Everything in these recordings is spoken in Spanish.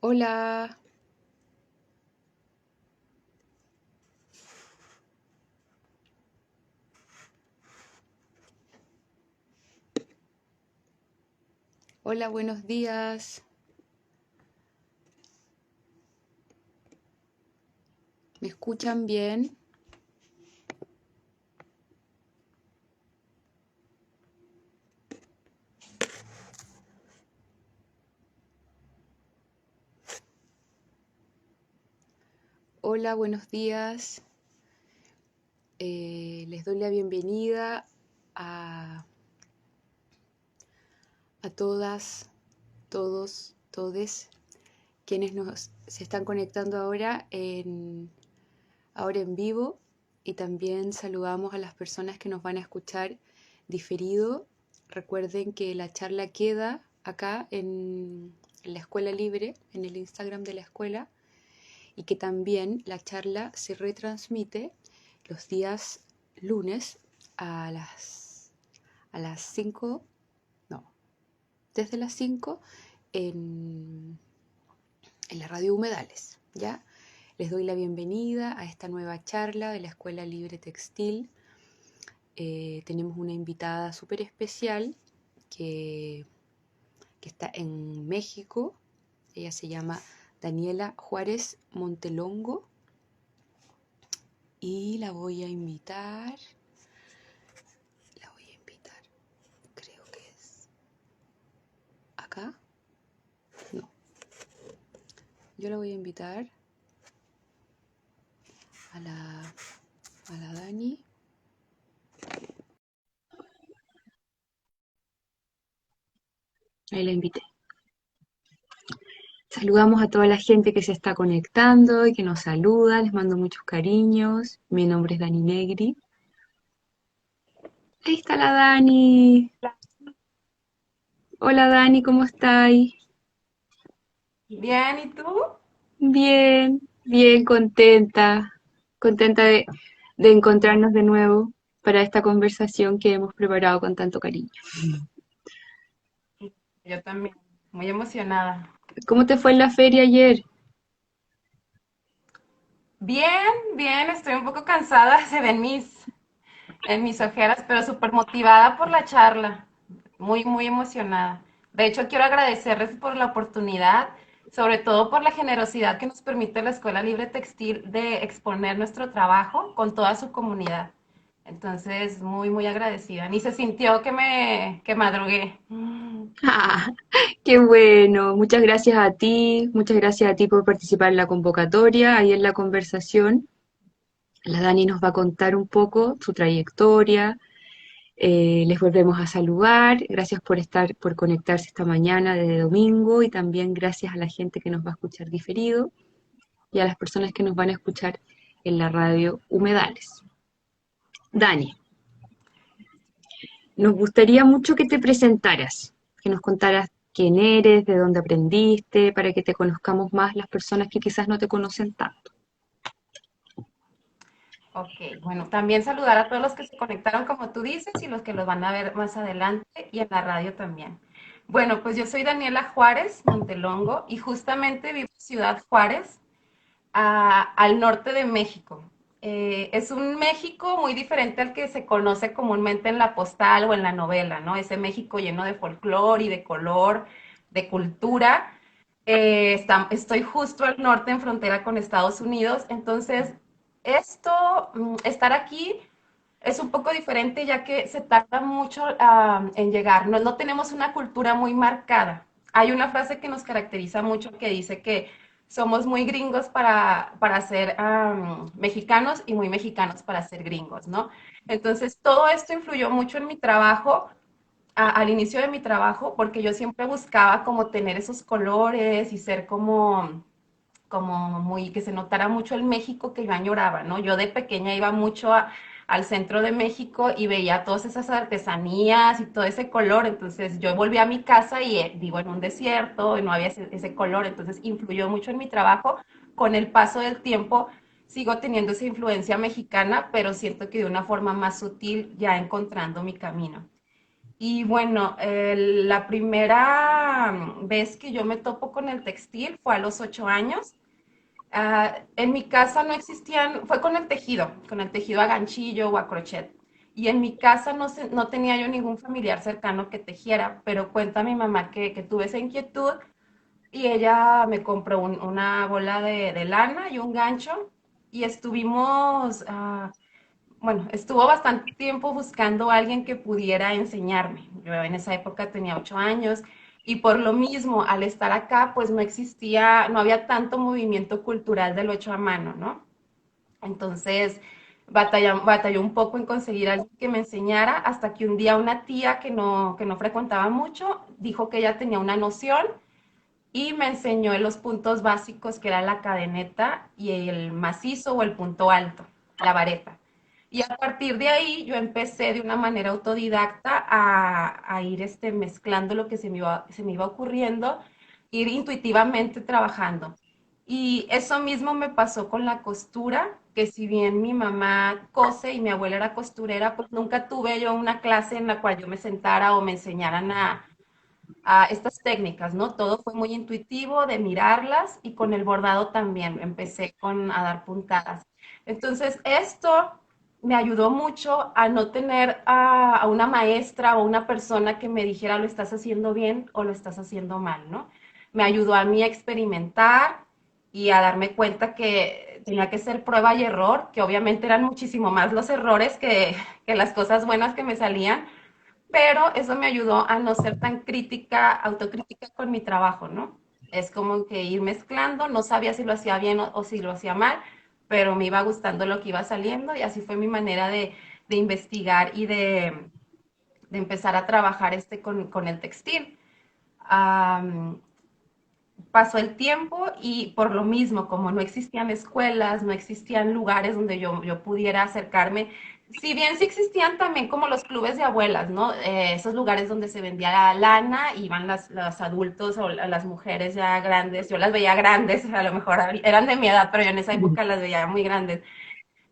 Hola, hola, buenos días. ¿Me escuchan bien? Hola, buenos días. Les doy la bienvenida a, a todas, todos, todes quienes se están conectando ahora en vivo, y también saludamos a las personas que nos van a escuchar diferido. Recuerden que la charla queda acá en la Escuela Libre, en el Instagram de la escuela, y que también la charla se retransmite los días lunes a las 5, no, desde las 5 en, en la radio Humedales, ¿ya? Les doy la bienvenida a esta nueva charla de la Escuela Libre Textil. Tenemos una invitada súper especial que, que está en México. Ella se llama Daniela Juárez Montelongo y la voy a invitar, creo que es acá, no, yo la voy a invitar a la Dani. Ahí la invité. Saludamos a toda la gente que se está conectando y que nos saluda, les mando muchos cariños. Mi nombre es Dani Negri. Ahí está la Dani. Hola Dani, ¿cómo estáis? Bien, ¿y tú? Bien, bien, contenta de encontrarnos de nuevo para esta conversación que hemos preparado con tanto cariño. Yo también, muy emocionada. ¿Cómo te fue en la feria ayer? Bien, bien, estoy un poco cansada, se ven en mis ojeras, pero súper motivada por la charla. Muy, muy emocionada. De hecho, quiero agradecerles por la oportunidad, sobre todo por la generosidad que nos permite la Escuela Libre Textil de exponer nuestro trabajo con toda su comunidad. Entonces, muy, muy agradecida. Ni se sintió que madrugué. Ah, qué bueno, muchas gracias a ti por participar en la convocatoria, ahí en la conversación. La Dani nos va a contar un poco su trayectoria. Les volvemos a saludar. Gracias por conectarse esta mañana de domingo, y también gracias a la gente que nos va a escuchar diferido y a las personas que nos van a escuchar en la radio Humedales. Dani, nos gustaría mucho que te presentaras, que nos contaras quién eres, de dónde aprendiste, para que te conozcamos más las personas que quizás no te conocen tanto. Ok, bueno, también saludar a todos los que se conectaron, como tú dices, y los que los van a ver más adelante y en la radio también. Bueno, pues yo soy Daniela Juárez Montelongo y justamente vivo en Ciudad Juárez, al norte de México. Es un México muy diferente al que se conoce comúnmente en la postal o en la novela, ¿no? Ese México lleno de folclore y de color, de cultura. Estoy justo al norte en frontera con Estados Unidos, entonces estar aquí es un poco diferente ya que se tarda mucho en llegar. No, no tenemos una cultura muy marcada. Hay una frase que nos caracteriza mucho que dice que somos muy gringos para ser mexicanos y muy mexicanos para ser gringos, ¿no? Entonces, todo esto influyó mucho en mi trabajo, al inicio de mi trabajo, porque yo siempre buscaba como tener esos colores y ser como muy, que se notara mucho el México que yo añoraba, ¿no? Yo de pequeña iba mucho al centro de México y veía todas esas artesanías y todo ese color, entonces yo volví a mi casa y vivo en un desierto y no había ese color, entonces influyó mucho en mi trabajo. Con el paso del tiempo sigo teniendo esa influencia mexicana, pero siento que de una forma más sutil ya encontrando mi camino. Y bueno, la primera vez que yo me topo con el textil fue a los 8 años. En mi casa no existían, fue con el tejido a ganchillo o a crochet. Y en mi casa no tenía yo ningún familiar cercano que tejiera, pero cuenta mi mamá que tuve esa inquietud y ella me compró una bola de lana y un gancho y estuvo bastante tiempo buscando a alguien que pudiera enseñarme. Yo en esa época tenía 8 años y por lo mismo, al estar acá, pues no existía, no había tanto movimiento cultural de lo hecho a mano, ¿no? Entonces, batalló un poco en conseguir a alguien que me enseñara hasta que un día una tía que no frecuentaba mucho dijo que ella tenía una noción y me enseñó los puntos básicos que era la cadeneta y el macizo o el punto alto, la vareta. Y a partir de ahí yo empecé de una manera autodidacta a ir mezclando lo que se me iba ocurriendo, ir intuitivamente trabajando. Y eso mismo me pasó con la costura, que si bien mi mamá cose y mi abuela era costurera, pues nunca tuve yo una clase en la cual yo me sentara o me enseñaran a estas técnicas, ¿no? Todo fue muy intuitivo de mirarlas y con el bordado también empecé a dar puntadas. Entonces, esto me ayudó mucho a no tener a una maestra o una persona que me dijera lo estás haciendo bien o lo estás haciendo mal, ¿no? Me ayudó a mí a experimentar y a darme cuenta que tenía que ser prueba y error, que obviamente eran muchísimo más los errores que las cosas buenas que me salían, pero eso me ayudó a no ser tan crítica, autocrítica con mi trabajo, ¿no? Es como que ir mezclando, no sabía si lo hacía bien o si lo hacía mal, pero me iba gustando lo que iba saliendo y así fue mi manera de investigar y de empezar a trabajar con el textil. Um, Pasó el tiempo y por lo mismo, como no existían escuelas, no existían lugares donde yo pudiera acercarme, si bien sí existían también como los clubes de abuelas, ¿no? Esos lugares donde se vendía la lana, iban los adultos o las mujeres ya grandes, yo las veía grandes, a lo mejor eran de mi edad, pero yo en esa época las veía muy grandes.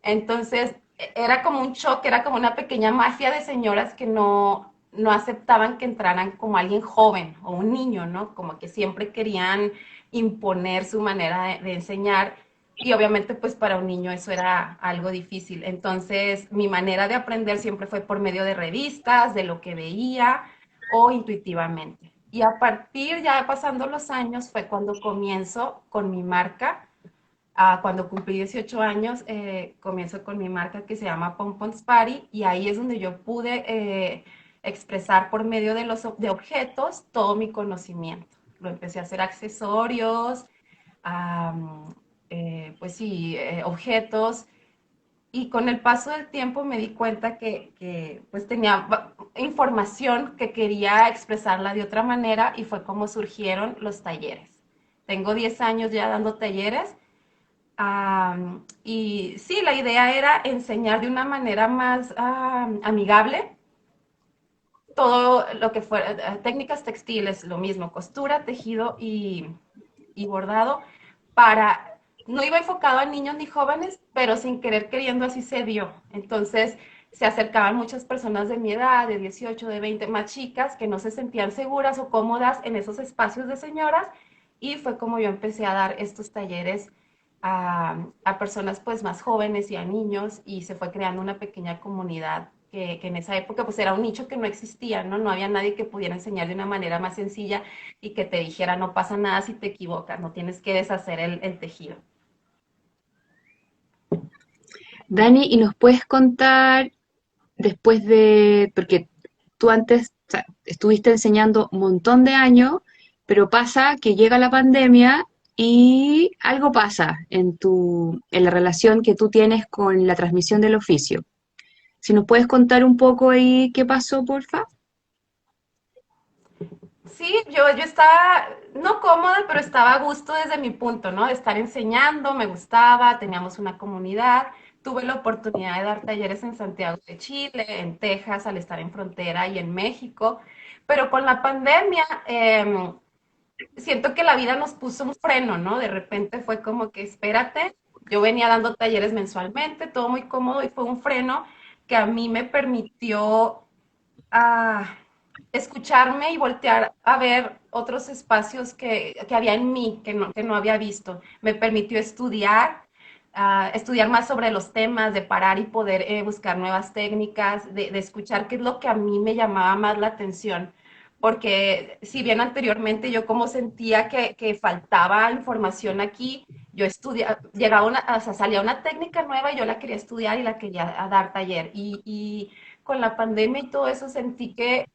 Entonces, era como un shock, era como una pequeña mafia de señoras que no aceptaban que entraran como alguien joven o un niño, ¿no? Como que siempre querían imponer su manera de enseñar y obviamente pues para un niño eso era algo difícil. Entonces, mi manera de aprender siempre fue por medio de revistas, de lo que veía o intuitivamente. Y a partir ya pasando los años fue cuando comienzo con mi marca. Cuando cumplí 18 años, comienzo con mi marca que se llama Pompons Party y ahí es donde yo pude expresar por medio de objetos todo mi conocimiento. Lo empecé a hacer accesorios, pues sí, objetos y con el paso del tiempo me di cuenta que pues tenía información que quería expresarla de otra manera y fue como surgieron los talleres. Tengo 10 años ya dando talleres. Y sí, la idea era enseñar de una manera más amigable todo lo que fuera, técnicas textiles, lo mismo, costura, tejido y bordado, no iba enfocado a niños ni jóvenes, pero sin querer queriendo así se dio. Entonces se acercaban muchas personas de mi edad, de 18, de 20, más chicas, que no se sentían seguras o cómodas en esos espacios de señoras, y fue como yo empecé a dar estos talleres a personas pues más jóvenes y a niños y se fue creando una pequeña comunidad que en esa época pues era un nicho que no existía, ¿no? No había nadie que pudiera enseñar de una manera más sencilla y que te dijera no pasa nada si te equivocas, no tienes que deshacer el tejido. Dani, ¿y nos puedes contar después de, porque tú antes, o sea, estuviste enseñando un montón de años, pero pasa que llega la pandemia y algo pasa en la relación que tú tienes con la transmisión del oficio? Si nos puedes contar un poco ahí qué pasó, porfa. Sí, yo estaba, no cómoda, pero estaba a gusto desde mi punto, ¿no? De estar enseñando, me gustaba, teníamos una comunidad, tuve la oportunidad de dar talleres en Santiago de Chile, en Texas, al estar en frontera y en México, pero con la pandemia siento que la vida nos puso un freno, ¿no? De repente fue como que espérate, yo venía dando talleres mensualmente, todo muy cómodo y fue un freno que a mí me permitió escucharme y voltear a ver otros espacios que había en mí, que no había visto. Me permitió estudiar, estudiar más sobre los temas, de parar y poder buscar nuevas técnicas, de escuchar qué es lo que a mí me llamaba más la atención. Porque si bien anteriormente yo como sentía que faltaba información aquí, yo estudiaba, llegaba una, o sea, salía una técnica nueva y yo la quería estudiar y la quería dar taller. Y con la pandemia y todo eso sentí que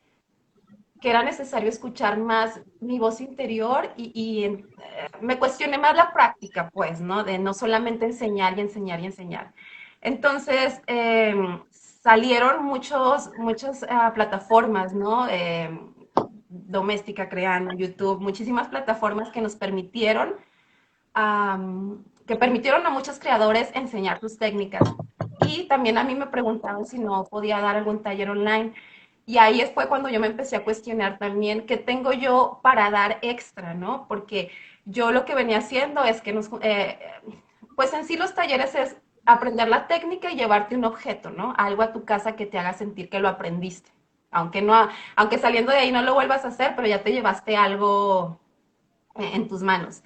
era necesario escuchar más mi voz interior me cuestioné más la práctica, pues, ¿no? De no solamente enseñar y enseñar y enseñar. Entonces, salieron muchas plataformas, ¿no? Doméstica Creando, YouTube, muchísimas plataformas que nos permitieron, que permitieron a muchos creadores enseñar sus técnicas. Y también a mí me preguntaban si no podía dar algún taller online. Y ahí fue cuando yo me empecé a cuestionar también qué tengo yo para dar extra, ¿no? Porque yo lo que venía haciendo es que pues en sí los talleres es aprender la técnica y llevarte un objeto, ¿no? Algo a tu casa que te haga sentir que lo aprendiste. Aunque no, aunque saliendo de ahí no lo vuelvas a hacer, pero ya te llevaste algo en tus manos.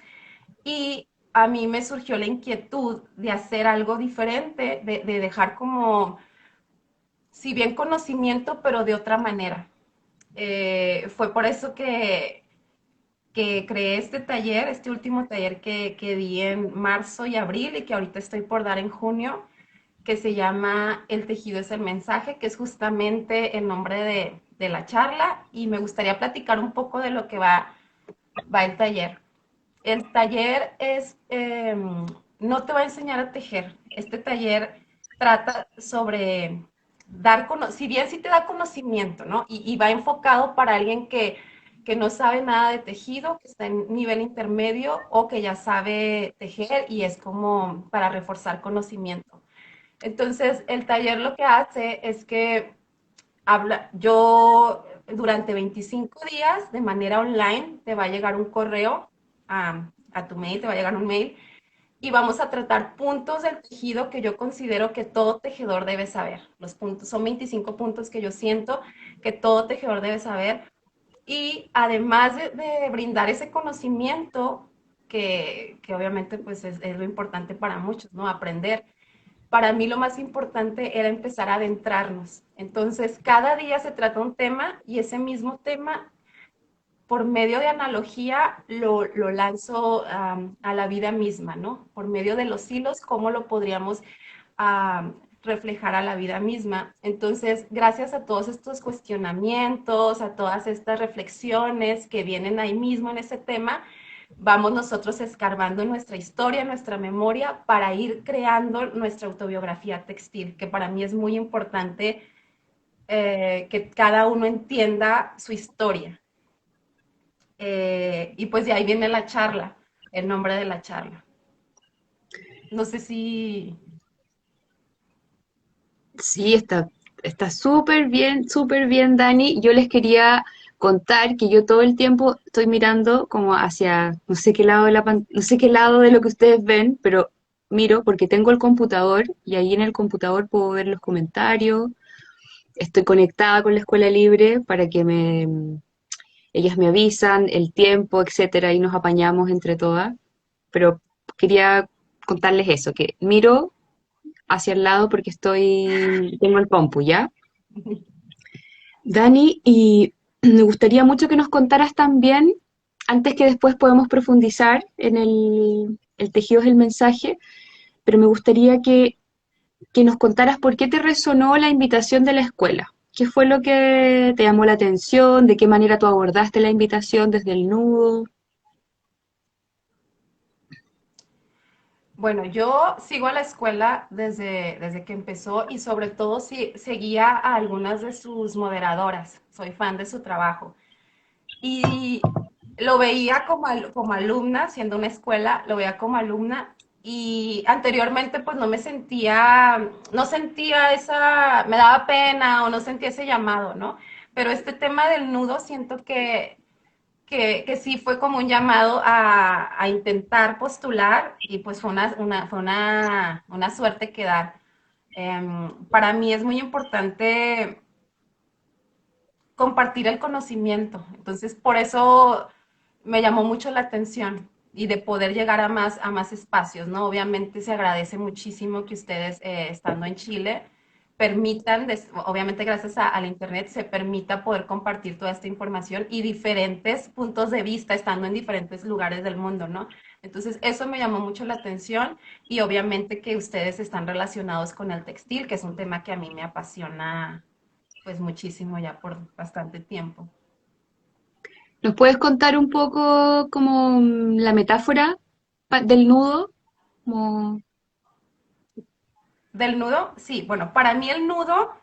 Y a mí me surgió la inquietud de hacer algo diferente, de dejar como, si bien conocimiento, pero de otra manera. Fue por eso que creé este taller, este último taller que di en marzo y abril y que ahorita estoy por dar en junio, que se llama El tejido es el mensaje, que es justamente el nombre de la charla. Y me gustaría platicar un poco de lo que va el taller. El taller no te va a enseñar a tejer. Este taller trata sobre si bien sí te da conocimiento, ¿no? Y va enfocado para alguien que no sabe nada de tejido, que está en nivel intermedio o que ya sabe tejer y es como para reforzar conocimiento. Entonces, el taller lo que hace es que yo durante 25 días de manera online te va a llegar un correo a tu mail, te va a llegar un mail y vamos a tratar puntos del tejido que yo considero que todo tejedor debe saber. Los puntos son 25 puntos que yo siento que todo tejedor debe saber y además de brindar ese conocimiento que obviamente pues es lo importante para muchos, ¿no? Aprender, para mí lo más importante era empezar a adentrarnos. Entonces, cada día se trata un tema y ese mismo tema, por medio de analogía, lo lanzo a la vida misma, ¿no? Por medio de los hilos, ¿cómo lo podríamos reflejar a la vida misma? Entonces, gracias a todos estos cuestionamientos, a todas estas reflexiones que vienen ahí mismo en ese tema, vamos nosotros escarbando nuestra historia, nuestra memoria, para ir creando nuestra autobiografía textil, que para mí es muy importante que cada uno entienda su historia. Y pues de ahí viene la charla, el nombre de la charla. No sé si... Sí, está súper bien, Dani. Yo les quería contar que yo todo el tiempo estoy mirando como hacia no sé qué lado de no sé qué lado de lo que ustedes ven, pero miro porque tengo el computador y ahí en el computador puedo ver los comentarios. Estoy conectada con la escuela libre para que ellas me avisan el tiempo, etcétera, y nos apañamos entre todas. Pero quería contarles eso, que miro hacia el lado porque tengo el compu, ¿ya? Dani, y me gustaría mucho que nos contaras también, antes que después podamos profundizar en el tejido del mensaje, pero me gustaría que nos contaras por qué te resonó la invitación de la escuela. ¿Qué fue lo que te llamó la atención? ¿De qué manera tú abordaste la invitación desde el nudo? Bueno, yo sigo a la escuela desde que empezó y sobre todo seguía a algunas de sus moderadoras. Soy fan de su trabajo. Y lo veía como alumna, siendo una escuela, lo veía como alumna y anteriormente pues no sentía me daba pena o no sentía ese llamado, ¿no? Pero este tema del nudo siento que sí fue como un llamado a intentar postular y pues fue una suerte que dar. Para mí es muy importante compartir el conocimiento. Entonces, por eso me llamó mucho la atención y de poder llegar a más espacios, ¿no? Obviamente se agradece muchísimo que ustedes, estando en Chile, permitan, obviamente gracias al Internet, se permita poder compartir toda esta información y diferentes puntos de vista estando en diferentes lugares del mundo, ¿no? Entonces, eso me llamó mucho la atención y obviamente que ustedes están relacionados con el textil, que es un tema que a mí me apasiona pues muchísimo ya por bastante tiempo. ¿Nos puedes contar un poco como la metáfora del nudo? Como... Del nudo, sí, bueno, para mí el nudo,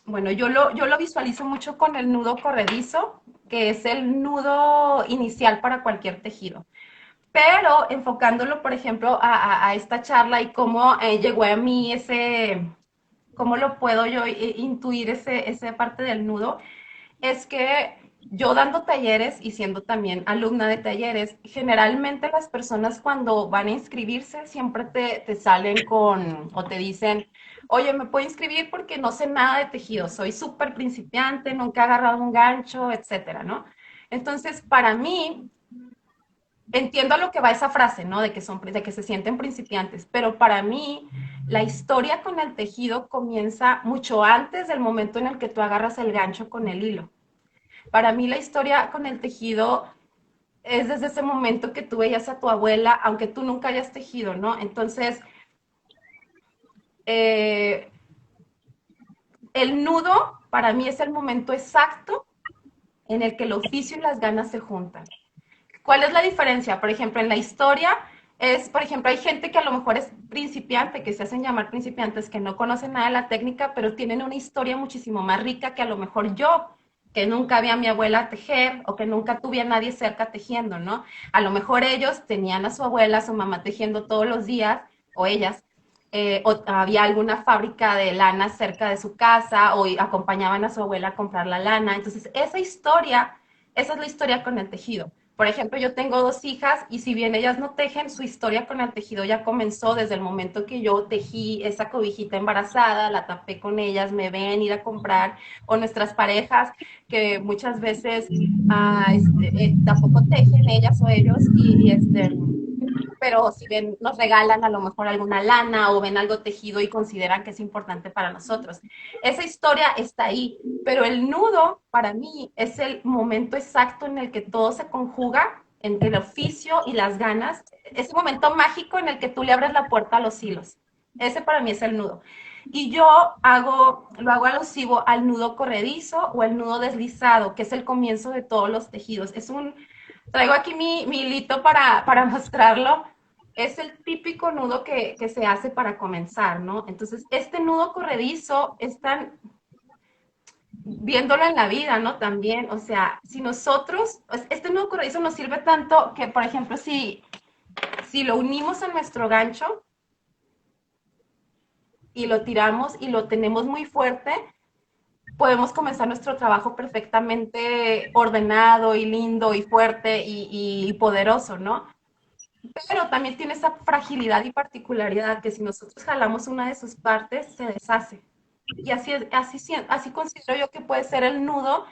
bueno, yo lo visualizo mucho con el nudo corredizo, que es el nudo inicial para cualquier tejido. Pero enfocándolo, por ejemplo, a esta charla y cómo llegó a mí ese, cómo lo puedo yo intuir ese parte del nudo, es que yo dando talleres y siendo también alumna de talleres, generalmente las personas cuando van a inscribirse siempre te salen con o te dicen, oye, me puedo inscribir porque no sé nada de tejido, soy súper principiante, nunca he agarrado un gancho, etcétera, ¿no? Entonces, para mí, entiendo a lo que va esa frase, ¿no? De que se sienten principiantes, pero para mí la historia con el tejido comienza mucho antes del momento en el que tú agarras el gancho con el hilo. Para mí la historia con el tejido es desde ese momento que tú veías a tu abuela, aunque tú nunca hayas tejido, ¿no? Entonces, eh, el nudo para mí es el momento exacto en el que el oficio y las ganas se juntan. ¿Cuál es la diferencia? Por ejemplo, en la historia es, por ejemplo, hay gente que a lo mejor es principiante, que se hacen llamar principiantes, que no conocen nada de la técnica, pero tienen una historia muchísimo más rica que a lo mejor yo, que nunca vi a mi abuela tejer o que nunca tuve a nadie cerca tejiendo, ¿no? A lo mejor ellos tenían a su abuela, a su mamá tejiendo todos los días, o ellas, o había alguna fábrica de lana cerca de su casa, o acompañaban a su abuela a comprar la lana. Entonces, esa es la historia con el tejido. Por ejemplo, yo tengo dos hijas y si bien ellas no tejen, su historia con el tejido ya comenzó desde el momento que yo tejí esa cobijita embarazada, la tapé con ellas, me ven ir a comprar, o nuestras parejas que muchas veces tampoco tejen ellas o ellos pero si ven, nos regalan a lo mejor alguna lana o ven algo tejido y consideran que es importante para nosotros. Esa historia está ahí, pero el nudo para mí es el momento exacto en el que todo se conjuga entre el oficio y las ganas, ese momento mágico en el que tú le abres la puerta a los hilos. Ese para mí es el nudo. Y lo hago alusivo al nudo corredizo o el nudo deslizado, que es el comienzo de todos los tejidos. Traigo aquí mi hilito para mostrarlo. Es el típico nudo que se hace para comenzar, ¿no? Entonces, este nudo corredizo es tan, viéndolo en la vida, ¿no? También, o sea, si nosotros, este nudo corredizo nos sirve tanto que, por ejemplo, si lo unimos a nuestro gancho y lo tiramos y lo tenemos muy fuerte, podemos comenzar nuestro trabajo perfectamente ordenado y lindo y fuerte y poderoso, ¿no? Pero también tiene esa fragilidad y particularidad que si nosotros jalamos una de sus partes, se deshace. Y así considero yo que puede ser el nudo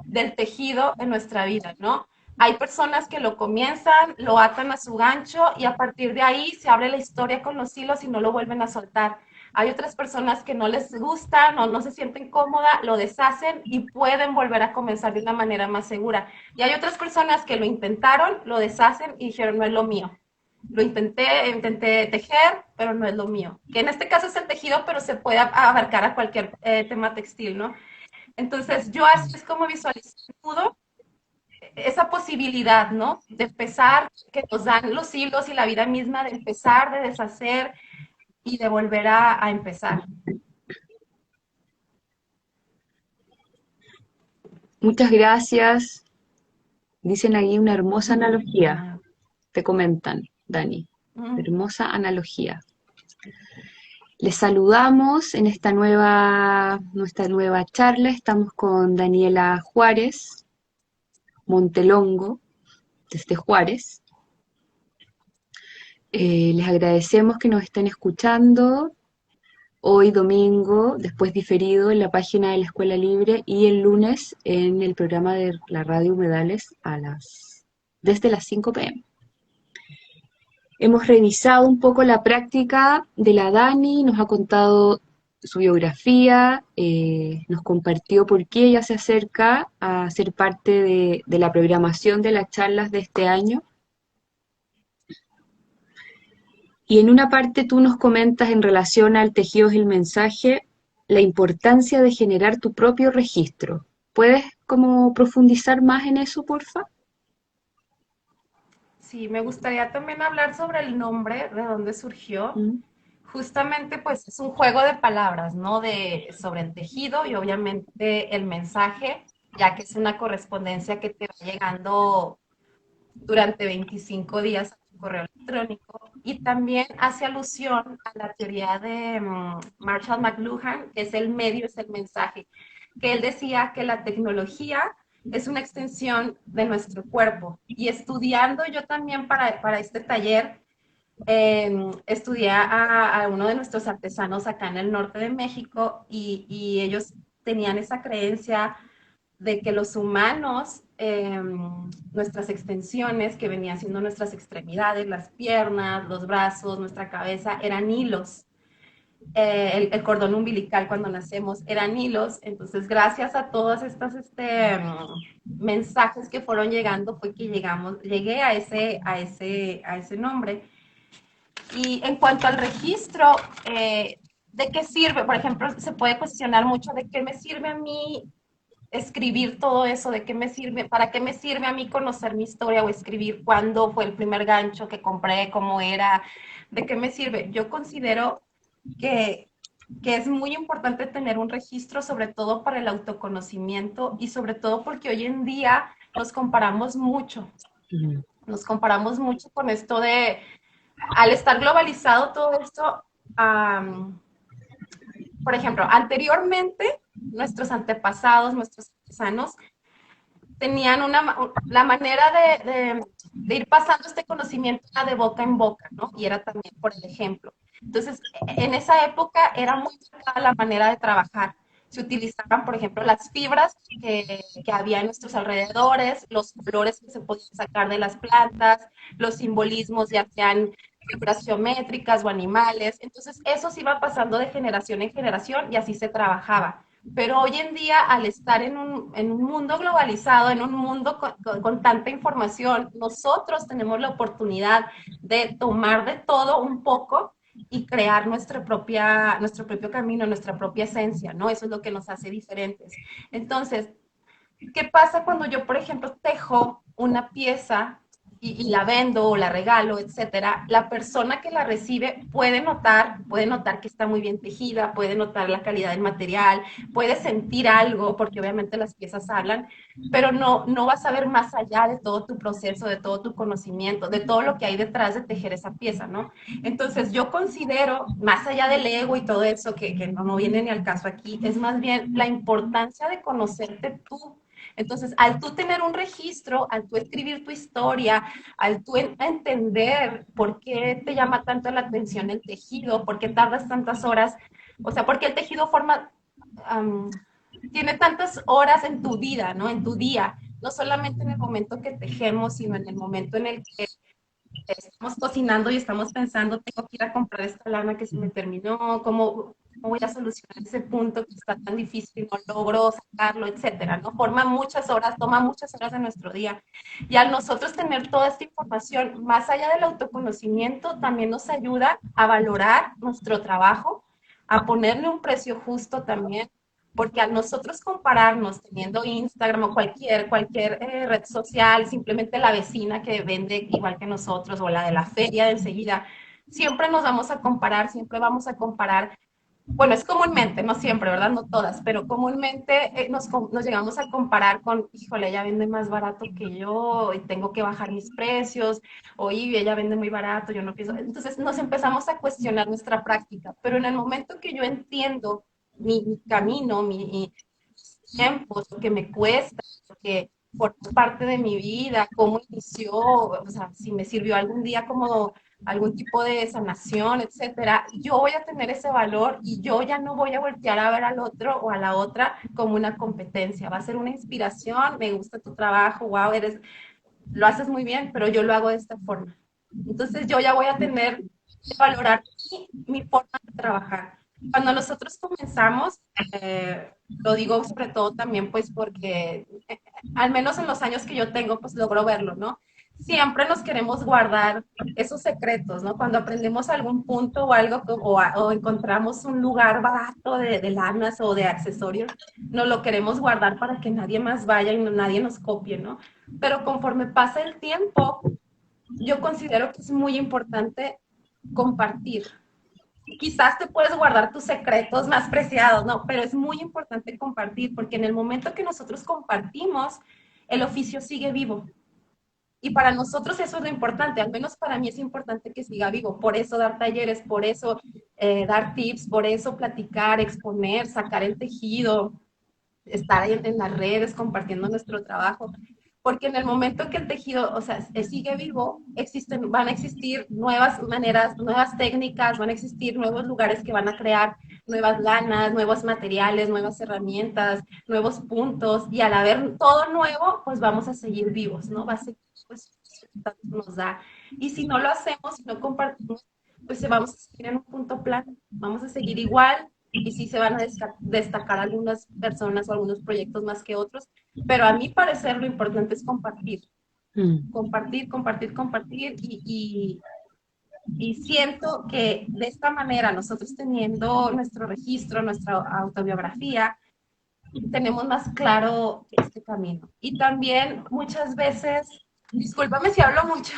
del tejido en nuestra vida, ¿no? Hay personas que lo comienzan, lo atan a su gancho y a partir de ahí se abre la historia con los hilos y no lo vuelven a soltar. Hay otras personas que no les gusta, no se sienten cómodas, lo deshacen y pueden volver a comenzar de una manera más segura. Y hay otras personas que lo intentaron, lo deshacen y dijeron, no es lo mío. Intenté tejer, pero no es lo mío. Que en este caso es el tejido, pero se puede abarcar a cualquier tema textil, ¿no? Entonces, yo así es como visualizo todo esa posibilidad, ¿no? De empezar, que nos dan los hilos y la vida misma, de empezar, de deshacer y de volver a empezar. Muchas gracias. Dicen ahí una hermosa analogía. Te comentan, Dani. Hermosa analogía. Les saludamos en nuestra nueva charla. Estamos con Daniela Juárez, Montelongo, desde Juárez. Les agradecemos que nos estén escuchando. hoy domingo, después diferido en la página de la Escuela Libre y el lunes en el programa de la Radio Humedales desde las 5 p.m. Hemos revisado un poco la práctica de la Dani, nos ha contado su biografía, nos compartió por qué ella se acerca a ser parte de la programación de las charlas de este año. Y en una parte tú nos comentas en relación al tejidos del mensaje la importancia de generar tu propio registro. ¿Puedes como profundizar más en eso, porfa? Sí, me gustaría también hablar sobre el nombre, de dónde surgió. Mm. Justamente, pues es un juego de palabras, ¿no? Sobre el tejido y obviamente el mensaje, ya que es una correspondencia que te va llegando durante 25 días a tu correo electrónico. Y también hace alusión a la teoría de Marshall McLuhan, que es el medio, es el mensaje, que él decía que la tecnología es una extensión de nuestro cuerpo. Y estudiando yo también para este taller, estudié a uno de nuestros artesanos acá en el norte de México y ellos tenían esa creencia de que los humanos, nuestras extensiones, que venían siendo nuestras extremidades, las piernas, los brazos, nuestra cabeza, eran hilos. El cordón umbilical cuando nacemos eran hilos. Entonces, gracias a todos estos mensajes que fueron llegando, fue que llegué a ese nombre. Y en cuanto al registro, ¿de qué sirve? Por ejemplo, se puede cuestionar mucho de qué me sirve a mí escribir todo eso, de qué me sirve, para qué me sirve a mí conocer mi historia o escribir cuándo fue el primer gancho que compré, cómo era, de qué me sirve. Yo considero que, que es muy importante tener un registro, sobre todo para el autoconocimiento y sobre todo porque hoy en día Mm. nos comparamos mucho con esto de, al estar globalizado todo esto, um, por ejemplo, anteriormente nuestros antepasados, nuestros artesanos, tenían la manera de ir pasando este conocimiento de boca en boca, ¿no? Y era también por el ejemplo. Entonces, en esa época era muy marcada la manera de trabajar. Se utilizaban, por ejemplo, las fibras que había en nuestros alrededores, los colores que se podían sacar de las plantas, los simbolismos, ya sean figuras geométricas o animales. Entonces, eso se iba pasando de generación en generación y así se trabajaba. Pero hoy en día, al estar en un mundo globalizado, en un mundo con tanta información, nosotros tenemos la oportunidad de tomar de todo un poco y crear nuestro propio camino, nuestra propia esencia, ¿no? Eso es lo que nos hace diferentes. Entonces, ¿qué pasa cuando yo, por ejemplo, tejo una pieza y la vendo o la regalo, etcétera? La persona que la recibe puede notar que está muy bien tejida, puede notar la calidad del material, puede sentir algo, porque obviamente las piezas hablan, pero no vas a ver más allá de todo tu proceso, de todo tu conocimiento, de todo lo que hay detrás de tejer esa pieza, ¿no? Entonces, yo considero, más allá del ego y todo eso, que no viene ni al caso aquí, es más bien la importancia de conocerte tú. Entonces, al tú tener un registro, al tú escribir tu historia, al tú entender por qué te llama tanto la atención el tejido, por qué tardas tantas horas, o sea, por qué el tejido um, tiene tantas horas en tu vida, ¿no? En tu día, no solamente en el momento que tejemos, sino en el momento en el que estamos cocinando y estamos pensando, tengo que ir a comprar esta lana que se me terminó, cómo voy a solucionar ese punto que está tan difícil y no logro sacarlo, etcétera, ¿no? Toma muchas horas de nuestro día. Y al nosotros tener toda esta información, más allá del autoconocimiento, también nos ayuda a valorar nuestro trabajo, a ponerle un precio justo también, porque al nosotros compararnos teniendo Instagram o cualquier red social, simplemente la vecina que vende igual que nosotros o la de la feria de enseguida, siempre vamos a comparar. Bueno, es comúnmente, no siempre, ¿verdad? No todas, pero comúnmente nos llegamos a comparar con, híjole, ella vende más barato que yo y tengo que bajar mis precios, o ella vende muy barato, yo no pienso. Entonces nos empezamos a cuestionar nuestra práctica, pero en el momento que yo entiendo mi camino, mis tiempos, lo que me cuesta, lo que por parte de mi vida, cómo inició, o sea, si me sirvió algún día como algún tipo de sanación, etcétera, yo voy a tener ese valor y yo ya no voy a voltear a ver al otro o a la otra como una competencia. Va a ser una inspiración, me gusta tu trabajo, wow, lo haces muy bien, pero yo lo hago de esta forma. Entonces yo ya voy a tener que valorar mi forma de trabajar. Cuando nosotros comenzamos, lo digo sobre todo también pues porque al menos en los años que yo tengo, pues logro verlo, ¿no? Siempre nos queremos guardar esos secretos, ¿no? Cuando aprendemos algún punto o algo, o encontramos un lugar barato de lanas o de accesorios, no lo queremos guardar para que nadie más vaya y nadie nos copie, ¿no? Pero conforme pasa el tiempo, yo considero que es muy importante compartir. Quizás te puedes guardar tus secretos más preciados, ¿no? Pero es muy importante compartir, porque en el momento que nosotros compartimos, el oficio sigue vivo. Y para nosotros eso es lo importante, al menos para mí es importante que siga vivo. Por eso dar talleres, por eso dar tips, por eso platicar, exponer, sacar el tejido, estar ahí en las redes compartiendo nuestro trabajo, porque en el momento que el tejido, o sea, sigue vivo, van a existir nuevas maneras, nuevas técnicas, van a existir nuevos lugares que van a crear nuevas lanas, nuevos materiales, nuevas herramientas, nuevos puntos, y al haber todo nuevo, pues vamos a seguir vivos, ¿no? Va a ser, pues, nos da. Y si no lo hacemos, si no compartimos, pues vamos a seguir en un punto plano, vamos a seguir igual, y sí se van a destacar algunas personas o algunos proyectos más que otros, pero a mi parecer lo importante es compartir, compartir, compartir, compartir, y siento que de esta manera nosotros teniendo nuestro registro, nuestra autobiografía, tenemos más claro este camino. Y también muchas veces, discúlpame si hablo mucho,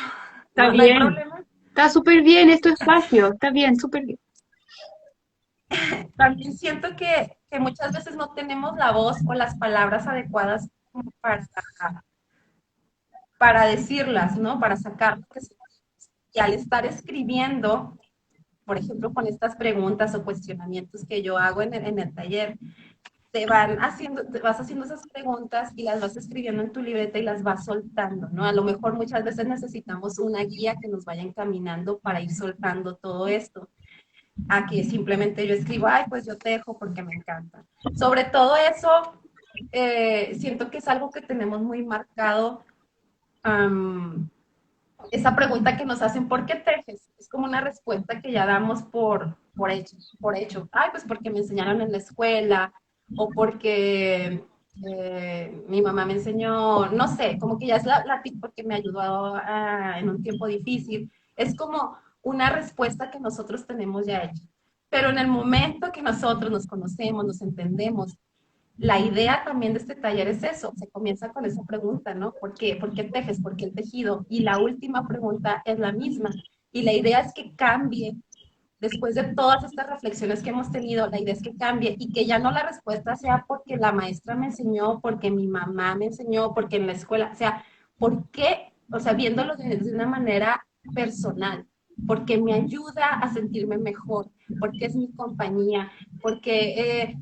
Está no hay bien, problema. está súper bien, es tu espacio, está bien, súper bien. También siento que muchas veces no tenemos la voz o las palabras adecuadas para decirlas, ¿no? Para sacar. Y al estar escribiendo, por ejemplo, con estas preguntas o cuestionamientos que yo hago en el taller, te vas haciendo esas preguntas y las vas escribiendo en tu libreta y las vas soltando, ¿no? A lo mejor muchas veces necesitamos una guía que nos vaya encaminando para ir soltando todo esto, a que simplemente yo escribo, ay, pues yo te dejo porque me encanta. Sobre todo eso, siento que es algo que tenemos muy marcado, esa pregunta que nos hacen, ¿por qué tejes? Es como una respuesta que ya damos por hecho. Ay, pues porque me enseñaron en la escuela, o porque mi mamá me enseñó, no sé, como que ya es la tip porque me ayudó en un tiempo difícil. Es como una respuesta que nosotros tenemos ya hecha. Pero en el momento que nosotros nos conocemos, nos entendemos, la idea también de este taller es eso, se comienza con esa pregunta, ¿no? ¿Por qué tejes? ¿Por qué el tejido? Y la última pregunta es la misma. Y la idea es que cambie, después de todas estas reflexiones que hemos tenido, la idea es que cambie y que ya no la respuesta sea porque la maestra me enseñó, porque mi mamá me enseñó, porque en la escuela, o sea, ¿por qué? O sea, viéndolo de una manera personal, porque me ayuda a sentirme mejor, porque es mi compañía, porque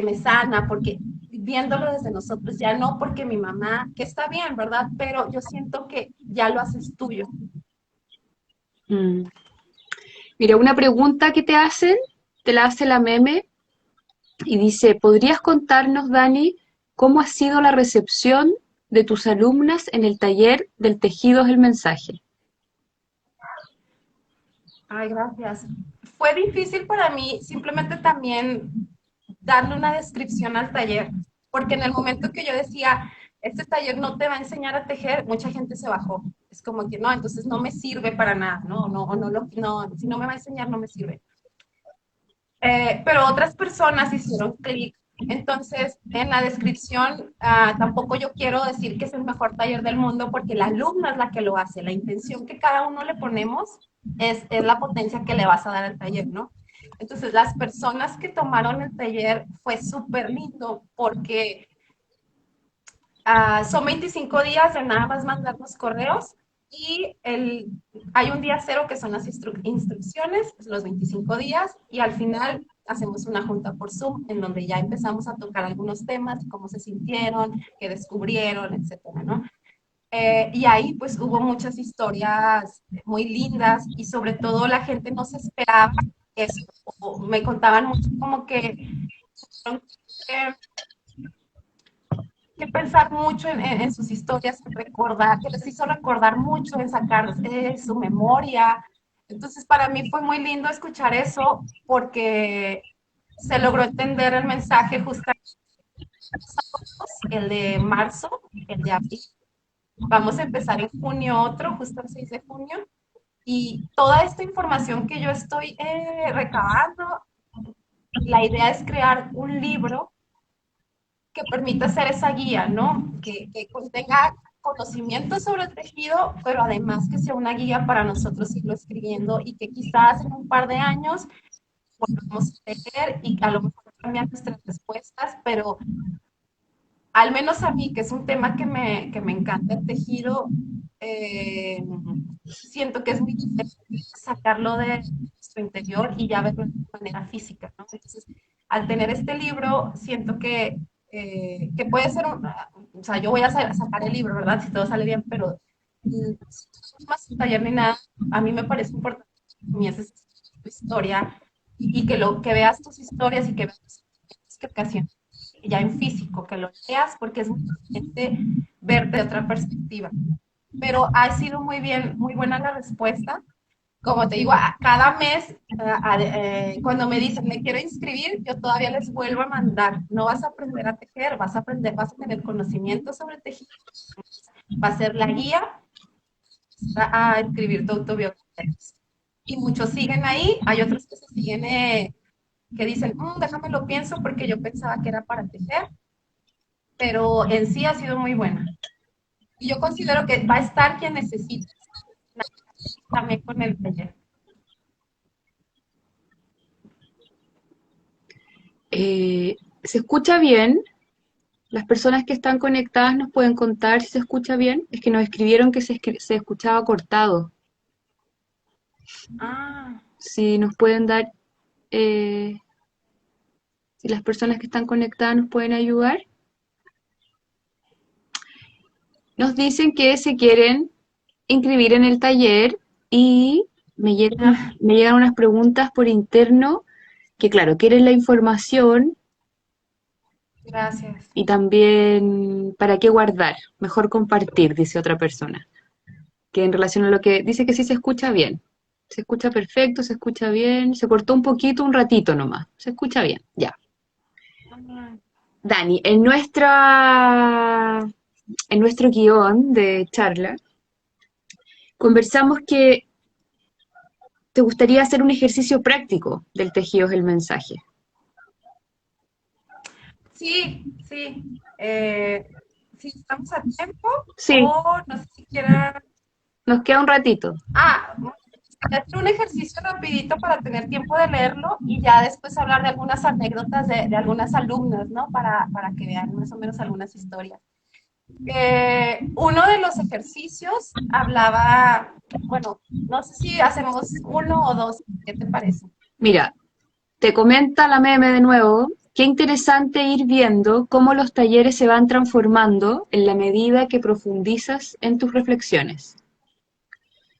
me sana, porque viéndolo desde nosotros, ya no porque mi mamá, que está bien, ¿verdad? Pero yo siento que ya lo haces tuyo. Mm. Mira, una pregunta que te hacen, te la hace la meme y dice, ¿podrías contarnos, Dani, cómo ha sido la recepción de tus alumnas en el taller del tejido es el mensaje? Ay, gracias. Fue difícil para mí simplemente también darle una descripción al taller, porque en el momento que yo decía, este taller no te va a enseñar a tejer, mucha gente se bajó. Es como que no, entonces no me sirve para nada, no, no, no, si no me va a enseñar, no me sirve. Pero otras personas hicieron clic. Entonces, en la descripción, tampoco yo quiero decir que es el mejor taller del mundo porque la alumna es la que lo hace. La intención que cada uno le ponemos es la potencia que le vas a dar al taller, ¿no? Entonces, las personas que tomaron el taller fue súper lindo porque son 25 días de nada más mandarnos correos y hay un día cero que son las instrucciones, los 25 días, y al final hacemos una junta por Zoom en donde ya empezamos a tocar algunos temas, cómo se sintieron, qué descubrieron, etcétera, ¿no? Y ahí pues hubo muchas historias muy lindas y sobre todo la gente no se esperaba eso. O me contaban mucho como que tuvieron que pensar mucho en sus historias, en recordar, que les hizo recordar mucho, en sacar su memoria. Entonces para mí fue muy lindo escuchar eso porque se logró entender el mensaje justamente el de marzo, el de abril. Vamos a empezar en junio otro, justo el 6 de junio. Y toda esta información que yo estoy recabando, la idea es crear un libro que permita ser esa guía, ¿no? Que contenga conocimiento sobre el tejido, pero además que sea una guía para nosotros irlo escribiendo y que quizás en un par de años podamos leer y a lo mejor cambiar nuestras respuestas, pero al menos a mí, que es un tema que me encanta el tejido, eh, siento que es muy diferente sacarlo de nuestro interior y ya verlo de manera física, ¿no? Entonces, al tener este libro, siento que puede ser o sea, yo voy a sacar el libro, ¿verdad? Si todo sale bien, pero si no es más un taller ni nada, a mí me parece importante que comiences tu historia y que, que veas tus historias y que veas los sentimientos que ocasionan ya en físico, que lo leas, porque es muy diferente verte de otra perspectiva. Pero ha sido muy bien, muy buena la respuesta. Como te digo, a cada mes, cuando me dicen, me quiero inscribir, yo todavía les vuelvo a mandar. No vas a aprender a tejer, vas a aprender, vas a tener conocimiento sobre tejido, va a ser la guía a escribir tu autobiografía. Y muchos siguen ahí, hay otros que se siguen, que dicen, déjame lo pienso porque yo pensaba que era para tejer, pero en sí ha sido muy buena. Y yo considero que va a estar quien necesite también con el taller. ¿Se escucha bien? Las personas que están conectadas nos pueden contar si se escucha bien. Es que nos escribieron que se escuchaba cortado. Ah, Si nos pueden dar, eh, si las personas que están conectadas nos pueden ayudar. Nos dicen que se quieren inscribir en el taller y ah, me llegan unas preguntas por interno que, claro, quieren la información gracias. y también para qué guardar. Mejor compartir, dice otra persona. Que en relación a lo que dice que sí se escucha bien. Se escucha perfecto, se escucha bien. Se cortó un poquito, un ratito nomás. Se escucha bien, ya. Ah, Dani, en nuestro guión de charla, conversamos que te gustaría hacer un ejercicio práctico del tejido es el mensaje. sí, sí. Sí, estamos a tiempo Sí, o no sé si quieran. nos queda un ratito. Ah, hacer un ejercicio rapidito para tener tiempo de leerlo y ya después hablar de algunas anécdotas de algunas alumnas, ¿no? Para que vean más o menos algunas historias. Uno de los ejercicios hablaba, bueno, no sé si hacemos uno o dos, ¿qué te parece? Mira, te comenta la meme de nuevo. Qué interesante ir viendo cómo los talleres se van transformando en la medida que profundizas en tus reflexiones.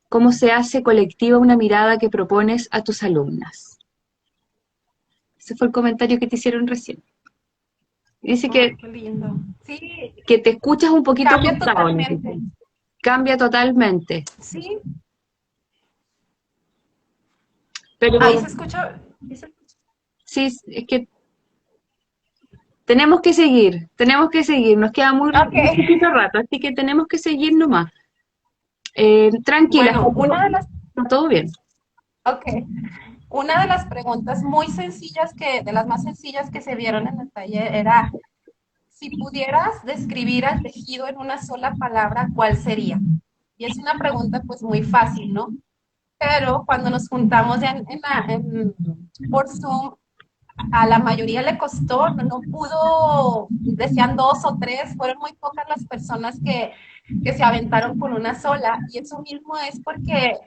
Cómo se hace colectiva una mirada que propones a tus alumnas. Ese fue el comentario que te hicieron recién. Dice Ay, qué lindo. Sí, que te escuchas un poquito cambia cortado, nos dice. totalmente. Cambia totalmente. Sí, Pero ahí se escucha. ¿Sí se escucha? sí, es que tenemos que seguir, nos queda Ok. muy poquito rato, así que tenemos que seguir nomás. Tranquila, Bueno, una de las, está todo bien. ok, una de las preguntas muy sencillas de las más sencillas que se vieron en el taller era, si pudieras describir al tejido en una sola palabra, ¿cuál sería? Y es una pregunta pues muy fácil, ¿no? Pero cuando nos juntamos ya por Zoom, a la mayoría le costó, no pudo, decían dos o tres, fueron muy pocas las personas que se aventaron con una sola. Y eso mismo es porque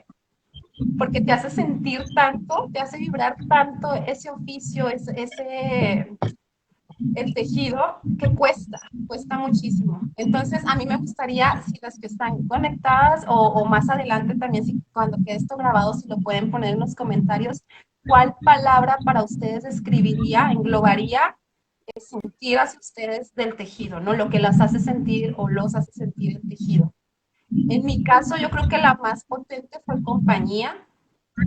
te hace sentir tanto, te hace vibrar tanto ese oficio, el tejido que cuesta muchísimo. Entonces, a mí me gustaría, si las que están conectadas o más adelante también, si, cuando quede esto grabado, si lo pueden poner en los comentarios, ¿cuál palabra para ustedes escribiría, englobaría el sentir hacia ustedes del tejido, ¿no? Lo que las hace sentir o los hace sentir el tejido. En mi caso, yo creo que la más potente fue compañía,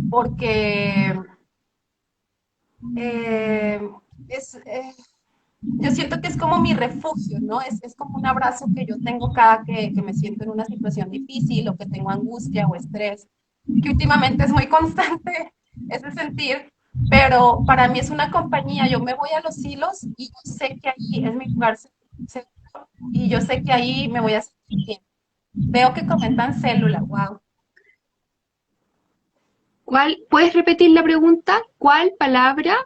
porque eh, es, yo siento que es como mi refugio, ¿no? Es como un abrazo que yo tengo cada que me siento en una situación difícil o que tengo angustia o estrés, que últimamente es muy constante ese sentir, pero para mí es una compañía. Yo me voy a los hilos y yo sé que ahí es mi lugar seguro y yo sé que ahí me voy a sentir bien. Veo que comentan célula, wow. ¿Puedes repetir la pregunta? ¿Cuál palabra?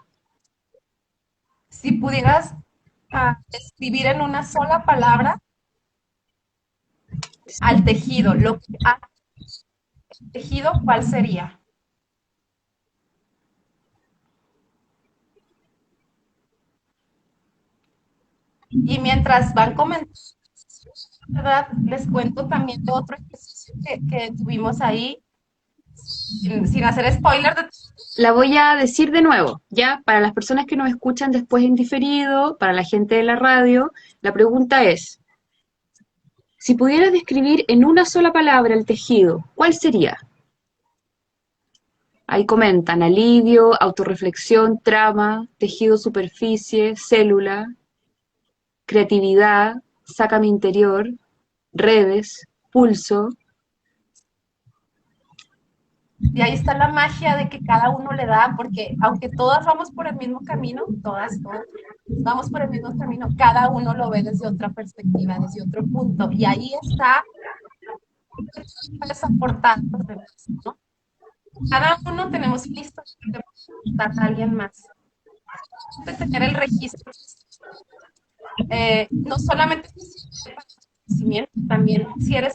Si pudieras escribir en una sola palabra al tejido, lo que ha tejido, ¿cuál sería? Y mientras van comentando, ¿verdad? Les cuento también de otro ejercicio que tuvimos ahí, sin hacer spoiler de... La voy a decir de nuevo, ya, para las personas que nos escuchan después en diferido, para la gente de la radio, la pregunta es, si pudieras describir en una sola palabra el tejido, ¿cuál sería? Ahí comentan alivio, autorreflexión, trama, tejido superficie, célula, creatividad, saca mi interior, redes, pulso. Y ahí está la magia de que cada uno le da, porque aunque todas vamos por el mismo camino, todas vamos por el mismo camino, cada uno lo ve desde otra perspectiva, desde otro punto. Y ahí está, puedes aportar los demás, ¿no? Cada uno tenemos listo que aportar a alguien más. De tener el registro, no solamente para conocimiento, también si eres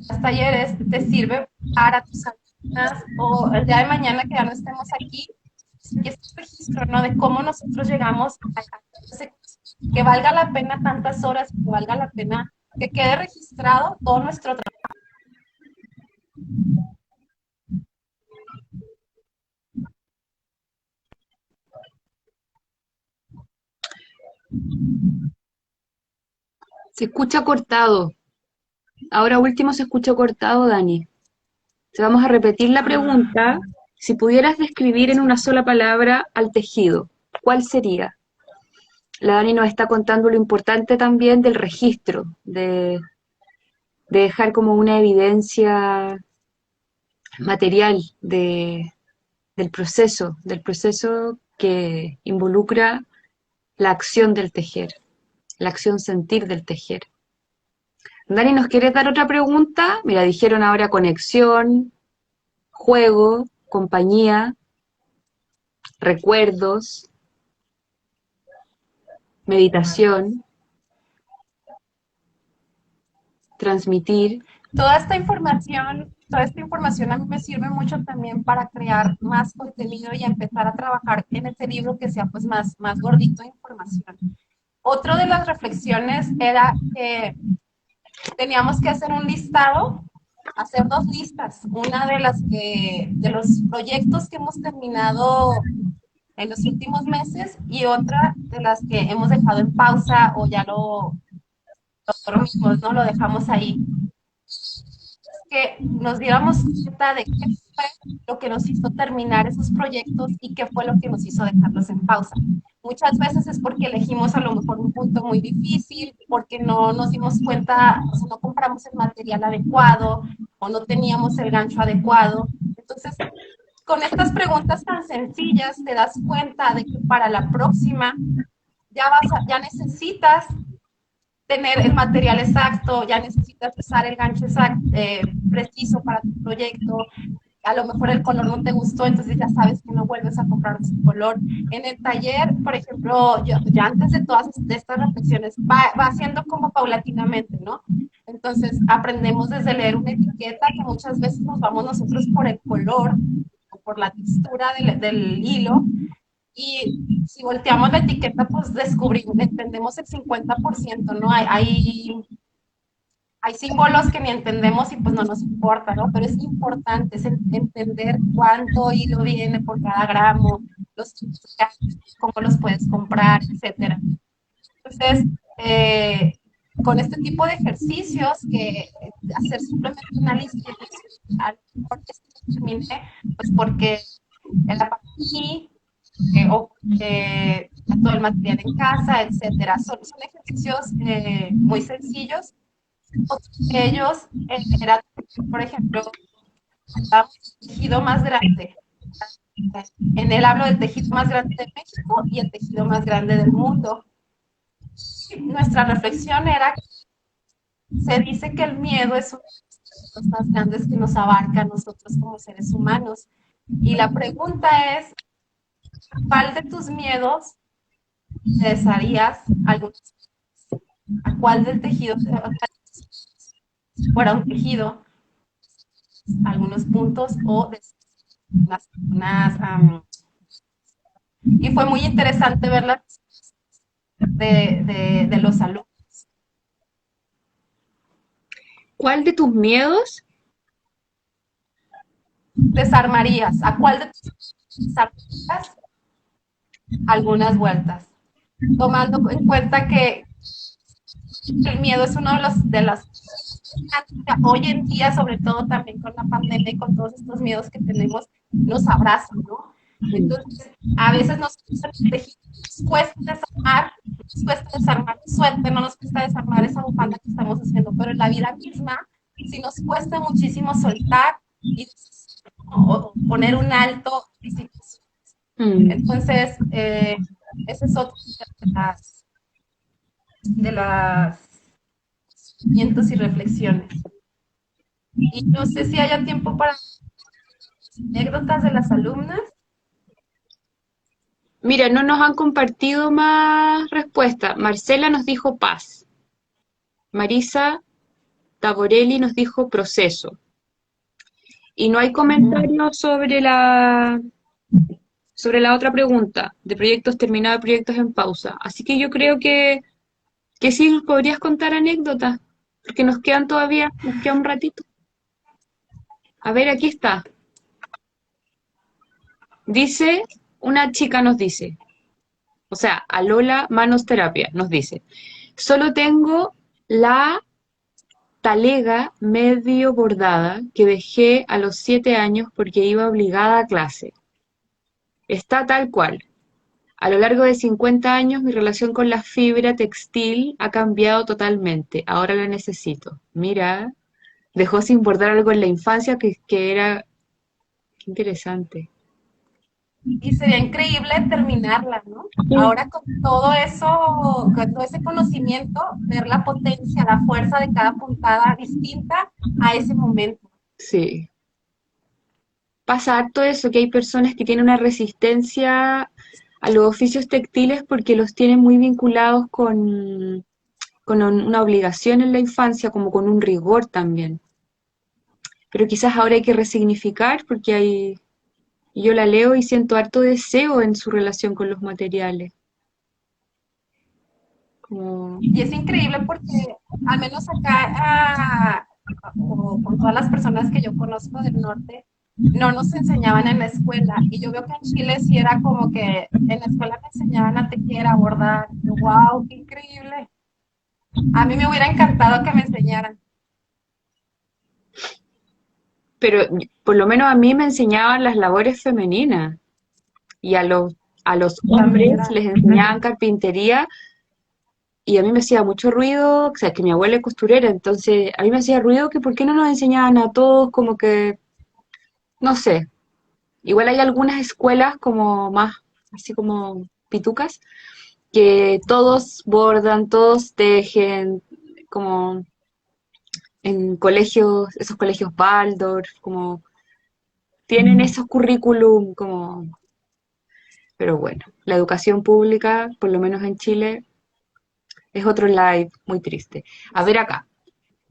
los talleres te sirve para tus alumnas o el día de mañana que ya no estemos aquí, y este registro, ¿no? De cómo nosotros llegamos a ese, que valga la pena tantas horas, que valga la pena que quede registrado todo nuestro trabajo. Se escucha cortado. Ahora último se escuchó cortado, Dani. Te vamos a repetir la pregunta. Si pudieras describir en una sola palabra al tejido, ¿cuál sería? La Dani nos está contando lo importante también del registro, de dejar como una evidencia material del proceso que involucra la acción del tejer, la acción sentir del tejer. Dani, ¿nos quieres dar otra pregunta? Mira, dijeron ahora conexión, juego, compañía, recuerdos, meditación, transmitir. Toda esta información a mí me sirve mucho también para crear más contenido y empezar a trabajar en este libro que sea pues más gordito de información. Otra de las reflexiones era que teníamos que hacer un listado, hacer dos listas, una de de los proyectos que hemos terminado en los últimos meses y otra de las que hemos dejado en pausa o ya lo mismos, ¿no? Lo dejamos ahí. Que nos diéramos cuenta de qué fue lo que nos hizo terminar esos proyectos y qué fue lo que nos hizo dejarlos en pausa. Muchas veces es porque elegimos a lo mejor un punto muy difícil, porque no nos dimos cuenta, o sea, no compramos el material adecuado o no teníamos el gancho adecuado. Entonces, con estas preguntas tan sencillas te das cuenta de que para la próxima ya necesitas tener el material exacto, ya necesitas usar el gancho exacto, preciso para tu proyecto. A lo mejor el color no te gustó, entonces ya sabes que no vuelves a comprar ese color. En el taller, por ejemplo, yo ya antes de todas estas reflexiones, va haciendo como paulatinamente, ¿no? Entonces aprendemos desde leer una etiqueta que muchas veces nos vamos nosotros por el color o por la textura del hilo, Y si volteamos la etiqueta, pues descubrimos, entendemos el 50%, ¿no? Hay símbolos que ni entendemos y pues no nos importa, ¿no? Pero es importante entender cuánto hilo viene por cada gramo, los cómo los puedes comprar, etcétera. Entonces, con este tipo de ejercicios, que hacer simplemente una lista, a lo mejor que sí terminé, pues porque la pandemia o todo el material en casa, etcétera. Son ejercicios muy sencillos. Otros de ellos era, por ejemplo, el tejido más grande. En él hablo del tejido más grande de México y el tejido más grande del mundo. Nuestra reflexión era que se dice que el miedo es uno de los más grandes que nos abarca a nosotros como seres humanos. Y la pregunta es, ¿cuál de tus miedos te desharías algún, a cuál del tejido, si fuera un tejido, algunos puntos o de y fue muy interesante verla de los alumnos. ¿Cuál de tus miedos? ¿Desarmarías? ¿A cuál de tus desarmarías algunas vueltas? Tomando en cuenta que el miedo es uno de los hoy en día, sobre todo también con la pandemia y con todos estos miedos que tenemos, nos abrazan, ¿no? Entonces, a veces nos cuesta desarmar, nos cuesta desarmar un suéter, no nos cuesta desarmar esa bufanda que estamos haciendo, pero en la vida misma sí nos cuesta muchísimo soltar y o poner un alto. Entonces, ese es otro de las pensamientos y reflexiones. Y no sé si haya tiempo para anécdotas de las alumnas. Mira, no nos han compartido más respuestas. Marcela nos dijo paz. Marisa Taborelli nos dijo proceso. Y no hay comentarios sobre la otra pregunta, de proyectos terminados, proyectos en pausa. Así que yo creo que sí nos podrías contar anécdotas, porque nos queda un ratito. A ver, aquí está. Dice, una chica nos dice, o sea, a Lola Manos Terapia nos dice, solo tengo la talega medio bordada que dejé a los 7 años porque iba obligada a clase. Está tal cual. A lo largo de 50 años, mi relación con la fibra textil ha cambiado totalmente. Ahora la necesito. Mira, dejó sin bordar algo en la infancia que era... Qué interesante. Y sería increíble terminarla, ¿no? Ahora con todo ese conocimiento, ver la potencia, la fuerza de cada puntada distinta a ese momento. Sí. Pasa harto eso, que hay personas que tienen una resistencia a los oficios textiles porque los tienen muy vinculados con una obligación en la infancia, como con un rigor también. Pero quizás ahora hay que resignificar porque yo la leo y siento harto deseo en su relación con los materiales. Como, Y es increíble porque, al menos acá, o con todas las personas que yo conozco del norte, no nos enseñaban en la escuela. Y yo veo que en Chile sí era como que en la escuela me enseñaban a tejer, a bordar. ¡Wow! ¡Qué increíble! A mí me hubiera encantado que me enseñaran. pero por lo menos a mí me enseñaban las labores femeninas y a los También hombres era. les enseñaban carpintería y a mí me hacía mucho ruido, o sea, que mi abuela es costurera, entonces a mí me hacía ruido que por qué no nos enseñaban a todos como que, no sé, igual hay algunas escuelas como más, así como pitucas, que todos bordan, todos tejen, como en colegios, esos colegios Waldorf, como tienen esos currículum como, pero bueno, la educación pública, por lo menos en Chile, es otro live muy triste. A ver acá.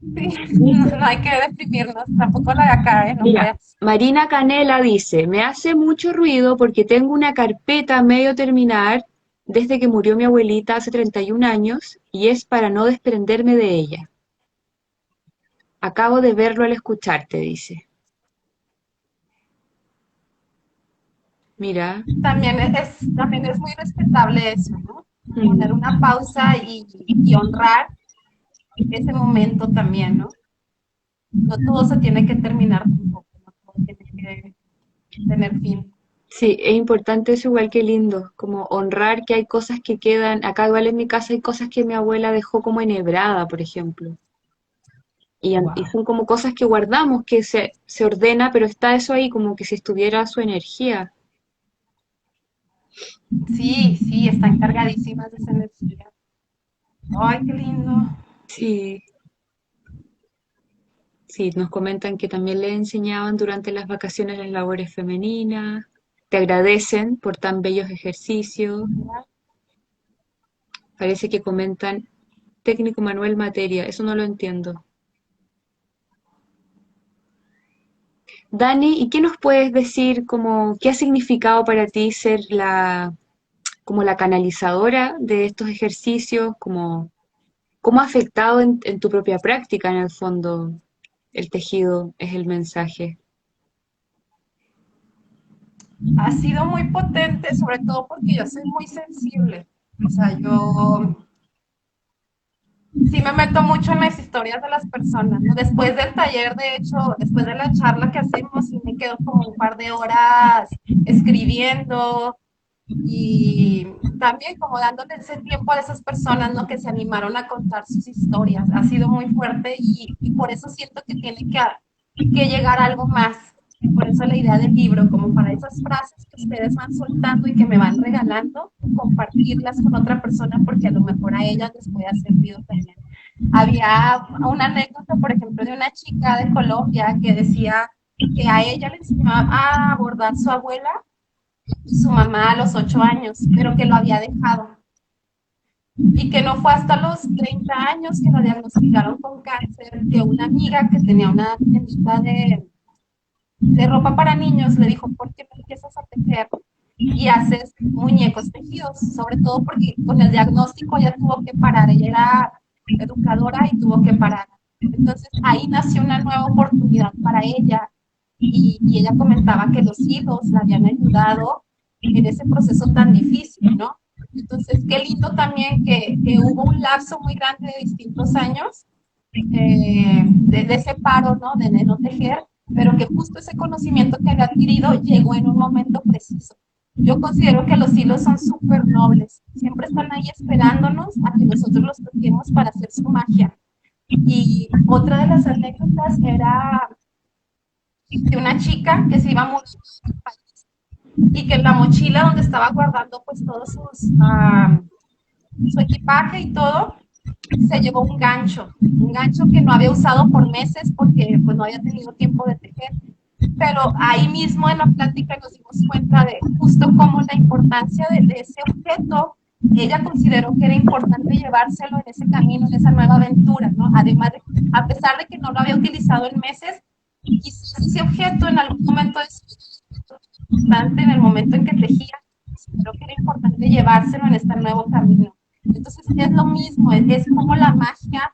Sí, Dice, no hay que deprimirnos, tampoco la de acá, ¿eh? No mira, creas. Marina Canela dice, me hace mucho ruido porque tengo una carpeta a medio terminar desde que murió mi abuelita hace 31 años y es para no desprenderme de ella. Acabo de verlo al escucharte, dice. Mira, También es muy respetable eso, ¿no? Poner mm, una pausa y honrar ese momento también, ¿no? No todo se tiene que terminar tampoco, no todo tiene que tener fin. sí, es importante eso igual que lindo, como honrar que hay cosas que quedan, acá igual en mi casa hay cosas que mi abuela dejó como enhebrada, por ejemplo. Y Wow. son como cosas que guardamos, que se ordena, pero está eso ahí como que si estuviera su energía. Sí, sí, están cargadísimas de esa energía. Ay, qué lindo. Sí, sí, nos comentan que también le enseñaban durante las vacaciones las labores femeninas, te agradecen por tan bellos ejercicios, parece que comentan técnico Manuel Materia, eso no lo entiendo. Dani, ¿y qué nos puedes decir como qué ha significado para ti ser como la canalizadora de estos ejercicios, como cómo ha afectado en tu propia práctica en el fondo el tejido es el mensaje? Ha sido muy potente, sobre todo porque yo soy muy sensible. O sea, yo sí me meto mucho en las historias de las personas, ¿no? Después del taller, de hecho, después de la charla que hacemos, sí me quedo como un par de horas escribiendo y también como dándole ese tiempo a esas personas, ¿no? Que se animaron a contar sus historias. Ha sido muy fuerte y por eso siento que tiene que llegar algo más. Por eso la idea del libro, como para esas frases que ustedes van soltando y que me van regalando, compartirlas con otra persona porque a lo mejor a ellas les puede haber servido también. Había una anécdota, por ejemplo, de una chica de Colombia que decía que a ella le enseñaba a abordar su abuela y su mamá a los 8 años, pero que lo había dejado y que no fue hasta los 30 años que lo diagnosticaron con cáncer, que una amiga que tenía una tiendita de ropa para niños le dijo, ¿por qué no empiezas a tejer y haces muñecos tejidos? Sobre todo porque con el diagnóstico ella tuvo que parar, ella era educadora y tuvo que parar. Entonces ahí nació una nueva oportunidad para ella y ella comentaba que los hijos la habían ayudado en ese proceso tan difícil, ¿no? Entonces, qué lindo también que hubo un lapso muy grande de distintos años de ese paro, ¿no? De no tejer, pero que justo ese conocimiento que había adquirido llegó en un momento preciso. Yo considero que los hilos son súper nobles, siempre están ahí esperándonos a que nosotros los toquemos para hacer su magia. Y otra de las anécdotas era de una chica que se iba muy y que en la mochila donde estaba guardando pues todos su equipaje y todo, se llevó un gancho que no había usado por meses porque pues no había tenido tiempo de tejer. Pero ahí mismo en la plática nos dimos cuenta de justo cómo la importancia de ese objeto, ella consideró que era importante llevárselo en ese camino, en esa nueva aventura, ¿no? Además, a pesar de que no lo había utilizado en meses, quizás ese objeto en algún momento es importante, en el momento en que tejía, consideró que era importante llevárselo en este nuevo camino. Entonces es lo mismo, es como la magia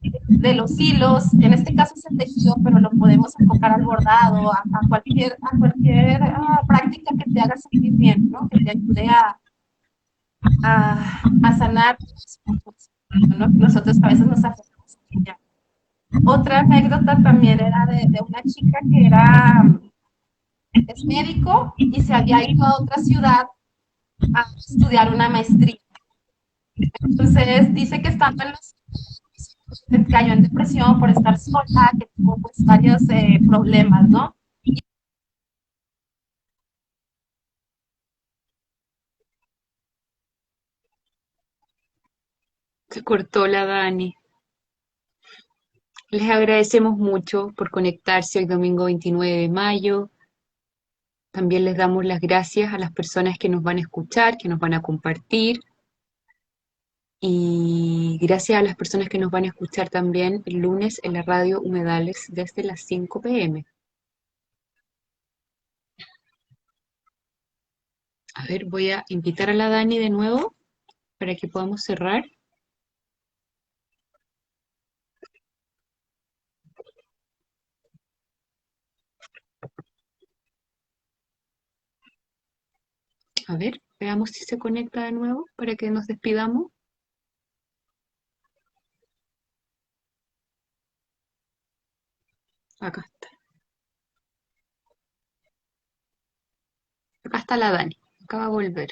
de los hilos, en este caso es el tejido, pero lo podemos enfocar al bordado, a cualquier práctica que te haga sentir bien, ¿no? Que te ayude a sanar ¿no? Nosotros a veces nos afectamos. Otra anécdota también era de una chica que es médico y se había ido a otra ciudad a estudiar una maestría. Entonces dice que estando en los cayó en depresión por estar sola, que tuvo pues varios problemas, ¿no? Se cortó la Dani. Les agradecemos mucho por conectarse hoy domingo 29 de mayo. También les damos las gracias a las personas que nos van a escuchar, que nos van a compartir. Y gracias a las personas que nos van a escuchar también el lunes en la radio Humedales desde las 5 p.m. A ver, voy a invitar a la Dani de nuevo para que podamos cerrar. A ver, veamos si se conecta de nuevo para que nos despidamos. Acá está. Acá está la Dani. Acaba de volver.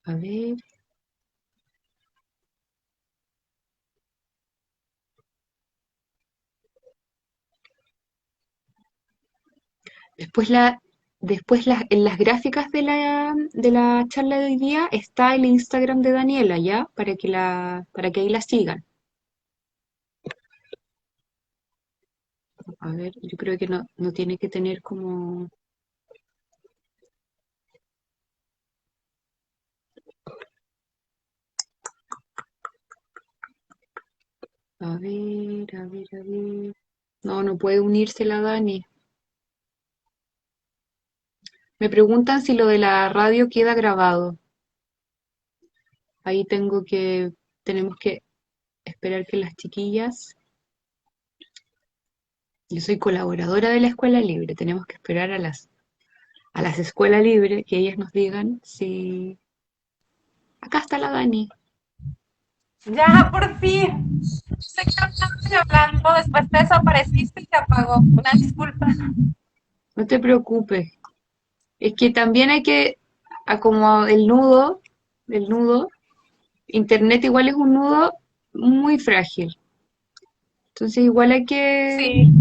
A ver. En las gráficas de la charla de hoy día está el Instagram de Daniela, ¿ya? Para que ahí la sigan. A ver, yo creo que no tiene que tener como... A ver, a ver, a ver. No puede unirse la Dani. Me preguntan si lo de la radio queda grabado. Ahí tenemos que esperar que las chiquillas... Yo soy colaboradora de la Escuela Libre. Tenemos que esperar a las escuelas libres que ellas nos digan si... Acá está la Dani. Ya, por fin. Sé que hablando, después te desapareciste y se apagó. Una disculpa. No te preocupes. Es que también hay que, como el nudo, Internet igual es un nudo muy frágil. Entonces igual hay que, Sí.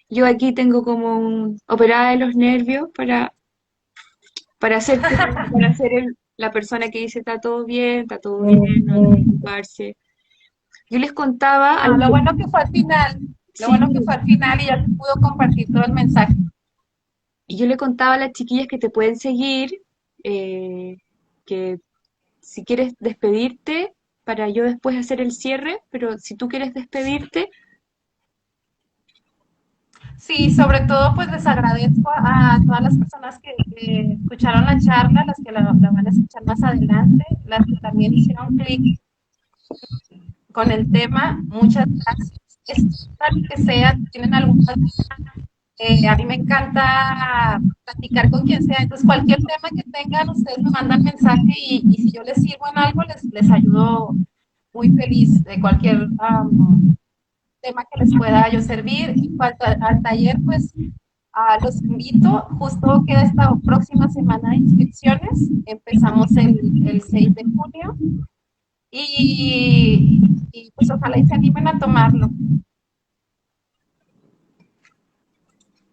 yo aquí tengo como operada de los nervios para hacer, para ser la persona que dice está todo bien, no hay que preocuparse. Yo les contaba, No, lo bueno que fue al final. Lo sí, bueno que fue al final y ya se pudo compartir todo el mensaje. y yo le contaba a las chiquillas que te pueden seguir, eh, que si quieres despedirte, para yo después hacer el cierre, pero si tú quieres despedirte, Sí, sobre todo pues les agradezco a todas las personas que escucharon la charla, las que la van a escuchar más adelante, las que también hicieron clic con el tema, muchas gracias. Tal que sea, si tienen alguna duda, a mí me encanta platicar con quien sea, entonces cualquier tema que tengan, ustedes me mandan mensaje y si yo les sirvo en algo, les ayudo muy feliz de cualquier tema que les pueda yo servir. En cuanto al taller, pues los invito, justo queda esta próxima semana de inscripciones, empezamos el 6 de junio y pues ojalá y se animen a tomarlo.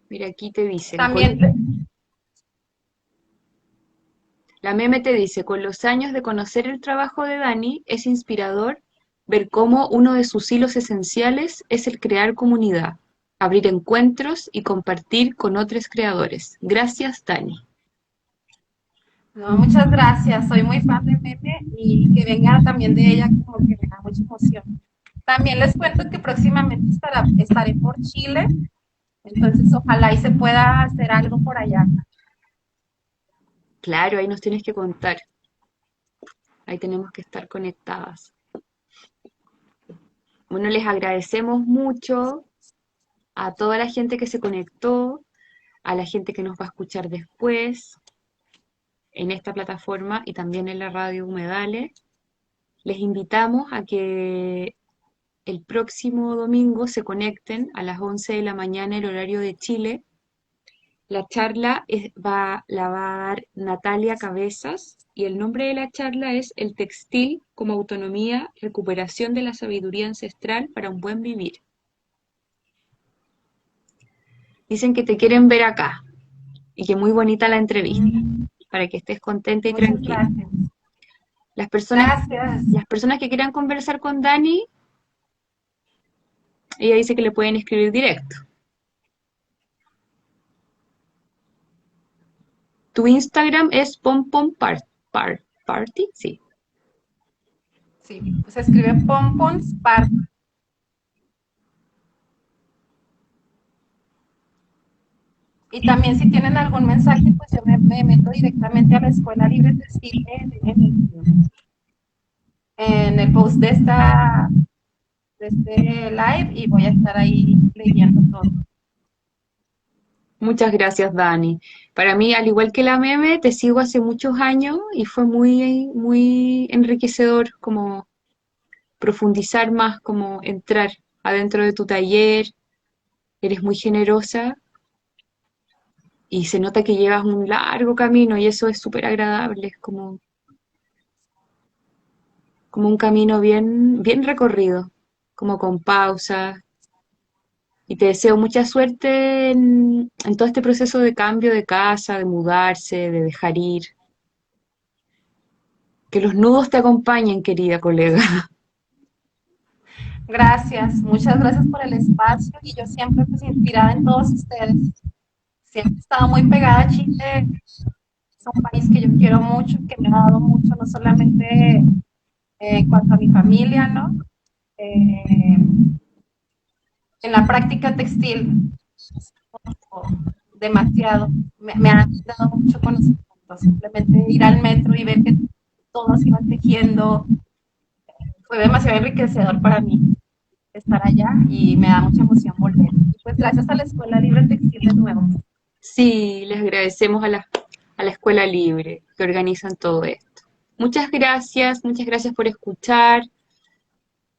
mira, aquí te dicen, También, la meme te dice, con los años de conocer el trabajo de Dani, es inspirador ver cómo uno de sus hilos esenciales es el crear comunidad, abrir encuentros y compartir con otros creadores. Gracias, Dani. no, muchas gracias, soy muy fan de Meme y que venga también de ella como que me da mucha emoción. También les cuento que próximamente estaré por Chile, entonces ojalá y se pueda hacer algo por allá. Claro, ahí nos tienes que contar. Ahí tenemos que estar conectadas. Bueno, les agradecemos mucho a toda la gente que se conectó, a la gente que nos va a escuchar después en esta plataforma y también en la radio Humedales. Les invitamos a que el próximo domingo se conecten a las 11 de la mañana el horario de Chile. La charla la va a dar Natalia Cabezas y el nombre de la charla es El textil como autonomía, recuperación de la sabiduría ancestral para un buen vivir. Dicen que te quieren ver acá y que muy bonita la entrevista, para que estés contenta y Muchas tranquila. gracias. Las personas, Gracias. las personas que quieran conversar con Dani, ella dice que le pueden escribir directo. Tu Instagram es party, sí. Sí, pues se escribe Pompons Party. Y también si tienen algún mensaje, pues yo me meto directamente a la Escuela Libre Textil en el post de este live y voy a estar ahí leyendo todo. Muchas gracias, Dani. Para mí, al igual que la meme, te sigo hace muchos años y fue muy, muy enriquecedor como profundizar más, como entrar adentro de tu taller. Eres muy generosa y se nota que llevas un largo camino y eso es súper agradable, es como un camino bien, bien recorrido, como con pausas. Y te deseo mucha suerte en todo este proceso de cambio de casa, de mudarse, de dejar ir. Que los nudos te acompañen, querida colega. Gracias, muchas gracias por el espacio y yo siempre pues inspirada en todos ustedes. Siempre he estado muy pegada a Chile, es un país que yo quiero mucho, que me ha dado mucho, no solamente en cuanto a mi familia, ¿no? Eh, en la práctica textil, demasiado, me han dado mucho conocimiento, simplemente ir al metro y ver que todos iban tejiendo, fue demasiado enriquecedor para mí estar allá y me da mucha emoción volver. Y pues gracias a la Escuela Libre Textil de nuevo. Sí, les agradecemos a la Escuela Libre que organizan todo esto. Muchas gracias por escuchar,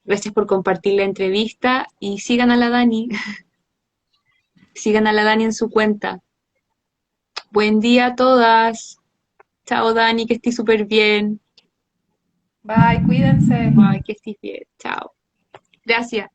gracias por compartir la entrevista y sigan a la Dani, sigan a la Dani en su cuenta. Buen día a todas. Chao Dani, que estés súper bien. Bye, cuídense. Ay, que estés bien. Chao. Gracias.